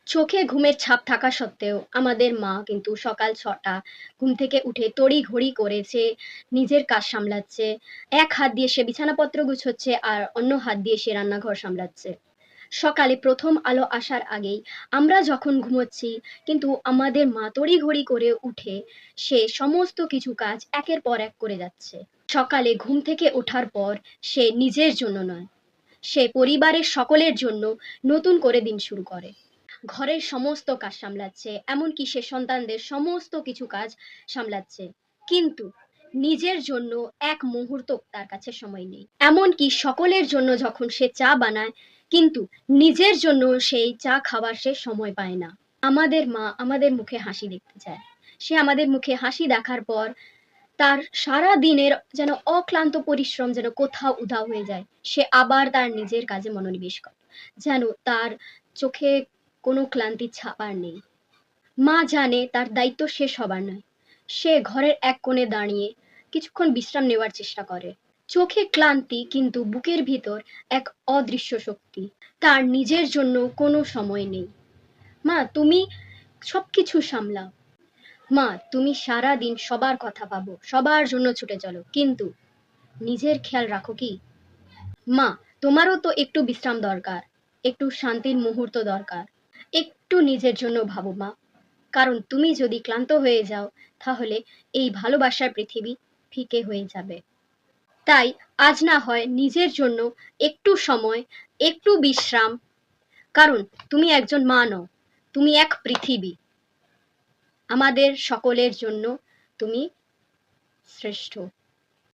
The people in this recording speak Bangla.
চোখে ঘুমের ছাপ থাকা সত্ত্বেও আমাদের মা কিন্তু সকাল ৬টা ঘুম থেকে উঠে তড়িঘড়ি করে সে নিজের কাজ সামলাচ্ছে। এক হাত দিয়ে সে বিছানাপত্র গুছোচ্ছে আর অন্য হাত দিয়ে সে রান্নাঘর সামলাচ্ছে। সকালে ১ম আলো আসার আগেই আমরা যখন ঘুমোচ্ছি কিন্তু আমাদের মা তড়িঘড়ি করে উঠে সে সমস্ত কিছু কাজ একের পর এক করে যাচ্ছে। সকালে ঘুম থেকে ওঠার পর সে নিজের জন্য নয়, সে পরিবারের সকলের জন্য নতুন করে দিন শুরু করে। ঘরের সমস্ত কাজ সামলাচ্ছে, এমনকি সে সন্তানদের সমস্ত কিছু কাজ সামলাচ্ছে। কিন্তু নিজের জন্য এক মুহূর্ত তার কাছে সময় নেই। এমনকি সকলের জন্য যখন সে চা বানায়, কিন্তু নিজের জন্য সেই চা খাওয়ার সে সময় পায় না। আমাদের মা আমাদের মুখে হাসি দেখতে চায়। সে আমাদের মুখে হাসি দেখার পর তার সারাদিনের যেন অক্লান্ত পরিশ্রম যেন কোথাও উধাও হয়ে যায়। সে আবার তার নিজের কাজে মনোনিবেশ করে। যেন তার চোখে কোনো ক্লান্তির ছাপ আর নেই। মা জানে তার দায়িত্ব শেষ হবার নয়। সে ঘরের এক কোণে দাঁড়িয়ে কিছুক্ষণ বিশ্রাম নেওয়ার চেষ্টা করে। চোখে ক্লান্তি কিন্তু বুকের ভিতর এক অদৃশ্য শক্তি। তার নিজের জন্য কোনো সময় নেই। মা তুমি সবকিছু সামলাও। মা তুমি সারাদিন সবার কথা ভাবো, সবার জন্য ছুটে চলো। কিন্তু নিজের খেয়াল রাখো কি? মা তোমারও তো একটু বিশ্রাম দরকার, একটু শান্তির মুহূর্ত দরকার। একটু নিজের জন্য ভাবো মা। কারণ তুমি যদি ক্লান্ত হয়ে যাও তাহলে এই ভালোবাসার পৃথিবী ফিকে হয়ে যাবে। তাই আজ না হয় নিজের জন্য একটু সময়, একটু বিশ্রাম। কারণ তুমি একজন মা নও, তুমি এক পৃথিবী। আমাদের সকলের জন্য তুমি শ্রেষ্ঠ।